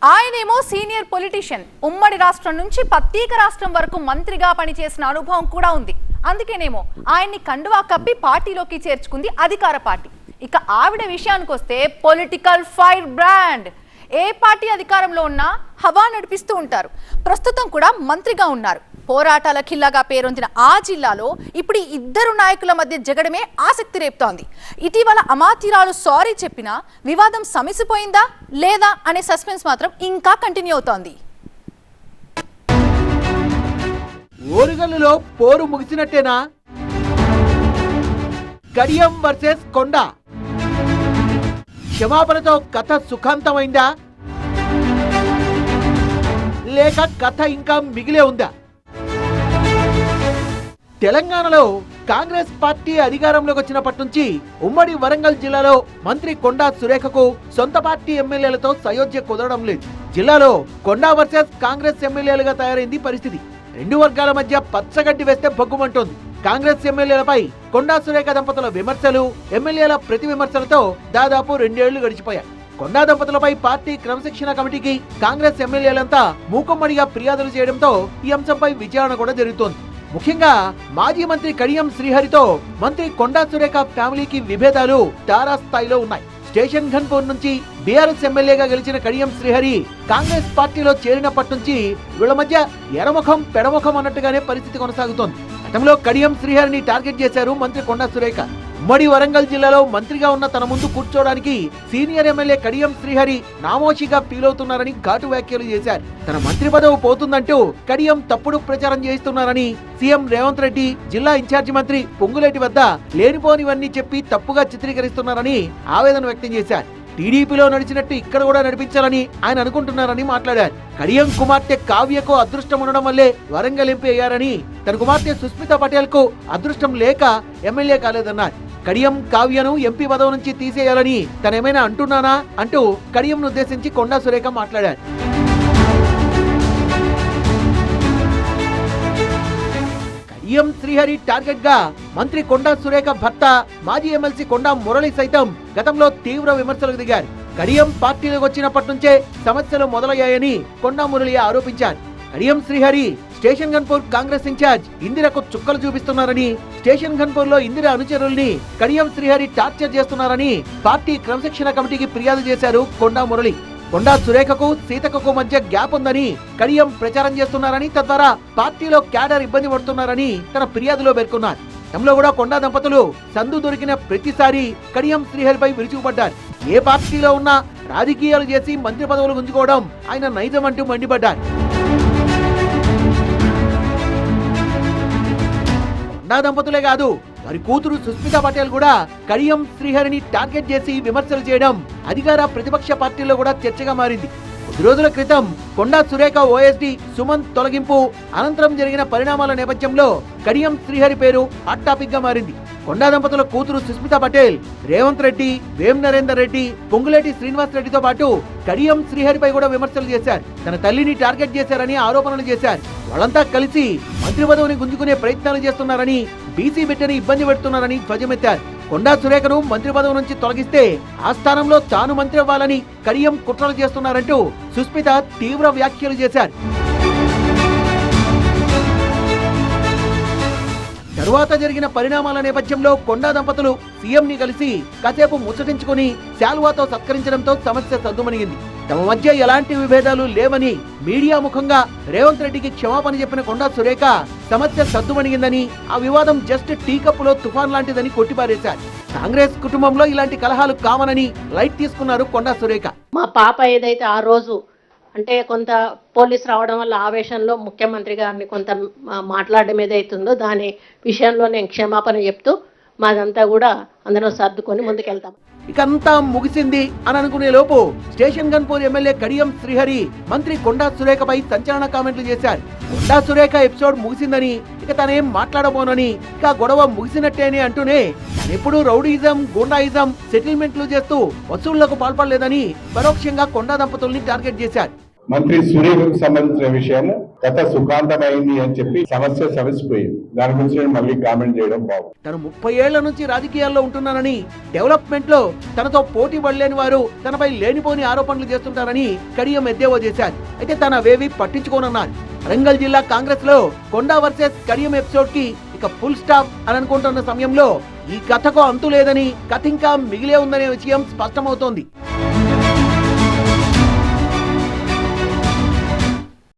ఆయనేమో senior politician, ఉమ్మడి రాష్ట్రం నుంచి ప్రత్యేక రాష్ట్రం వరకు మంత్రిగా పనిచేసిన అనుభవం కూడా ఉంది. అందుకేనేమో ఆయన్ని కండువా కప్పి పార్టీలోకి చేర్చుకుంది అధికార పార్టీ. ఇక ఆవిడ విషయానికి వస్తే పొలిటికల్ ఫైర్ బ్రాండ్. ఏ పార్టీ అధికారంలో ఉన్నా హవా నడిపిస్తూ ఉంటారు. ప్రస్తుతం కూడా మంత్రిగా ఉన్నారు. పోరాటాల ఖిల్లాగా పేరొందిన ఆ జిల్లాలో ఇప్పుడు ఇద్దరు నాయకుల మధ్య జగడమే ఆసక్తి రేపుతోంది. ఇటీవల అమాత్యురాలు సారీ చెప్పినా వివాదం సమసిపోయిందా లేదా అనే సస్పెన్స్ మాత్రం ఇంకా కంటిన్యూ అవుతోంది. ఓరుగల్లులో పోరు ముగిసినట్టేనా? కడియం వర్సెస్ కొండ క్షమాపణతో కథ సుఖాంతమైందా లేక కథ ఇంకా మిగిలే ఉందా? తెలంగాణలో కాంగ్రెస్ పార్టీ అధికారంలోకి వచ్చినప్పటి నుంచి ఉమ్మడి వరంగల్ జిల్లాలో మంత్రి కొండా సురేఖకు సొంత పార్టీ ఎమ్మెల్యేలతో సయోధ్య కుదరడం లేదు. జిల్లాలో కొండా వర్సెస్ కాంగ్రెస్ ఎమ్మెల్యేలుగా తయారైంది పరిస్థితి. రెండు వర్గాల మధ్య పచ్చగడ్డి వేస్తే బొగ్గుమంటోంది. కాంగ్రెస్ ఎమ్మెల్యేలపై కొండా సురేఖ దంపతుల విమర్శలు, ఎమ్మెల్యేల ప్రతి విమర్శలతో దాదాపు 2 ఏళ్లు గడిచిపోయాయి. కొండా దంపతులపై పార్టీ క్రమశిక్షణ కమిటీకి కాంగ్రెస్ ఎమ్మెల్యేలంతా మూకుమ్మడిగా ఫిర్యాదులు చేయడంతో ఈ అంశంపై విచారణ కూడా జరుగుతోంది. ముఖ్యంగా మాజీ మంత్రి కడియం శ్రీహరితో మంత్రి కొండా సురేఖ ఫ్యామిలీకి విభేదాలు తారాస్థాయిలో ఉన్నాయి. స్టేషన్ ఘన్పూర్ నుంచి బీఆర్ఎస్ ఎమ్మెల్యేగా గెలిచిన కడియం శ్రీహరి కాంగ్రెస్ పార్టీలో చేరినప్పటి నుంచి వీళ్ల మధ్య ఎడముఖం పెడముఖం అన్నట్టుగానే పరిస్థితి కొనసాగుతోంది. గతంలో కడియం శ్రీహరిని టార్గెట్ చేశారు మంత్రి కొండా సురేఖ. ఉమ్మడి వరంగల్ జిల్లాలో మంత్రిగా ఉన్న తన ముందు కూర్చోడానికి సీనియర్ ఎమ్మెల్యే కడియం శ్రీహరి నామోషిగా ఫీల్ అవుతున్నారని ఘాటు వ్యాఖ్యలు చేశారు. తన మంత్రి పదవి పోతుందంటూ కడియం తప్పుడు ప్రచారం చేస్తున్నారని సీఎం రేవంత్ రెడ్డి, జిల్లా ఇన్ఛార్జి మంత్రి పొంగులేటి వద్ద లేనిపోనివన్నీ చెప్పి తప్పుగా చిత్రీకరిస్తున్నారని ఆవేదన వ్యక్తం చేశారు. టీడీపీలో నడిచినట్టు ఇక్కడ కూడా నడిపించాలని ఆయన అనుకుంటున్నారని మాట్లాడారు. కడియం కుమార్తె కావ్యకు అదృష్టం ఉండడం వల్లే వరంగల్ ఎంపీ అయ్యారని, తన కుమార్తె సుస్మితా పటేల్ కు అదృష్టం లేక ఎమ్మెల్యే కాలేదన్నారు. కడియం కావ్యను ఎంపీ పదవి నుంచి తీసేయాలని తనేమైనా అంటున్నానా అంటూ కడియంను ఉద్దేశించి కొండా సురేఖ మాట్లాడారు. కడియం శ్రీహరి టార్గెట్ గా మంత్రి కొండా సురేఖ భర్త మాజీ ఎమ్మెల్సీ కొండా మురళి సైతం గతంలో తీవ్ర విమర్శలకు దిగారు. కడియం పార్టీలోకి వచ్చినప్పటి నుంచే సమస్యలు మొదలయ్యాయని కొండా మురళి ఆరోపించారు. కడియం శ్రీహరి స్టేషన్ ఘన్పూర్ కాంగ్రెస్ ఇన్ఛార్జ్ ఇందిరకు చుక్కలు చూపిస్తున్నారని, స్టేషన్ ఘన్పూర్ లో ఇందిర అనుచరుల్ని కడియం శ్రీహరి టార్చర్ చేస్తున్నారని పార్టీ క్రమశిక్షణ కమిటీకి ఫిర్యాదు చేశారు కొండా మురళి. కొండా సురేఖకు సీతకు మధ్య గ్యాప్ ఉందని కడియం ప్రచారం చేస్తున్నారని, తద్వారా పార్టీలో క్యాడర్ ఇబ్బంది పడుతున్నారని తన ఫిర్యాదులో పేర్కొన్నారు. గతంలో కూడా కొండా దంపతులు సందు దొరికిన ప్రతిసారి కడియం శ్రీహరిపై విరుచుకుపడ్డారు. ఏ పార్టీలో ఉన్నా రాజకీయాలు చేసి మంత్రి పదవులు గుంజుకోవడం ఆయన నైజం అంటూ మండిపడ్డారు. కొండా దంపతులే కాదు, వారి కూతురు సుస్మితా పటేల్ కూడా కడియం శ్రీహరిని టార్గెట్ చేసి విమర్శలు చేయడం అధికార ప్రతిపక్ష పార్టీలో కూడా చర్చగా మారింది. కొద్ది రోజుల క్రితం కొండా సురేఖ ఓఎస్డీ సుమంత్ తొలగింపు అనంతరం జరిగిన పరిణామాల నేపథ్యంలో కడియం శ్రీహరి పేరు హాట్ టాపిక్ గా మారింది. కొండా దంపతుల కూతురు సుస్మితా పటేల్ రేవంత్ రెడ్డి, వేం నరేందర్ రెడ్డి, పొంగులేటి శ్రీనివాస్ రెడ్డితో పాటు కడియం శ్రీహరిపై కూడా విమర్శలు చేశారు. తన తల్లిని టార్గెట్ చేశారని ఆరోపణలు చేశారు. వాళ్ళంతా కలిసి మంత్రి పదవిని గుంజుకునే ప్రయత్నాలు చేస్తున్నారని, బీసీ బిడ్డని ఇబ్బంది పెడుతున్నారని ధ్వజమెత్తారు. కొండా సురేఖను మంత్రి పదవి నుంచి తొలగిస్తే ఆ స్థానంలో తాను మంత్రి అవ్వాలని కడియం కుట్రలు చేస్తున్నారంటూ సుస్మిత తీవ్ర వ్యాఖ్యలు చేశారు. తరువాత జరిగిన పరిణామాల నేపథ్యంలో కొండా దంపతులు సీఎంని కలిసి కాసేపు ముచ్చటించుకుని శాల్వాతో సత్కరించడంతో సమస్య సద్దుమణిగింది. తమ మధ్య ఎలాంటి విభేదాలు లేవని మీడియా ముఖంగా రేవంత్ రెడ్డికి క్షమాపణ చెప్పిన కొండా సురేఖ సమస్య సద్దుమణిగిందని, ఆ వివాదం జస్ట్ టీ కప్పులో తుఫాన్ లాంటిదని కొట్టిపారేశారు. కాంగ్రెస్ కుటుంబంలో ఇలాంటి కలహాలు కామనని లైట్ తీసుకున్నారు కొండా సురేఖ. మా పాప ఏదైతే ఆ రోజు అంటే కొంత పోలీసు రావడం వల్ల ఆవేశంలో ముఖ్యమంత్రి గారిని కొంత మాట్లాడడం ఏదైతుందో దాని విషయంలో నేను క్షమాపణ చెప్తూ మాదంతా కూడా అందరం సర్దుకొని ముందుకెళ్తాం. ఇకంతా ముగిసింది అని అనుకునే లోపు స్టేషన్ ఘన్పూర్ ఎమ్మెల్యే కడియం శ్రీహరి మంత్రి కొండా సురేఖపై సంచలన కామెంట్లు చేశారు. కొండా సురేఖ ఎపిసోడ్ ముగిసిందని, ఇక తనేం మాట్లాడబోనని, ఇక గొడవ ముగిసినట్టేనే అంటూనే తనెప్పుడు రౌడీయిజం, గూండాయిజం సెటిల్మెంట్లు చేస్తూ వసూళ్లకు పాల్పడలేదని పరోక్షంగా కొండా దంపతుల్ని టార్గెట్ చేశారు. మంత్రి సురేఖకు సంబంధించిన విషయము గత సుఖాంతమైంది అని చెప్పి సమస్య సమసిపోయింది. దాని గురించి నేను మళ్ళీ కామెంట్ చేయడం బాగుంది. తను 30 ఏళ్ల నుంచి రాజకీయాల్లో ఉంటున్నానని, డెవలప్మెంట్ లో తనతో పోటీ పడలేని వారు తనపై లేనిపోని ఆరోపణలు చేస్తుంటారని కడియం ఎద్దేవా చేశారు. అయితే తనవేవి పట్టించుకోనన్నారు. వరంగల్ జిల్లా కాంగ్రెస్ లో కొండా వర్సెస్ కడియం ఎపిసోడ్ కి ఇక ఫుల్ స్టాప్ అని అనుకుంటున్న సమయంలో ఈ కథకు అంతు లేదని, కథ ఇంకా మిగిలే ఉందనే విషయం స్పష్టమవుతోంది.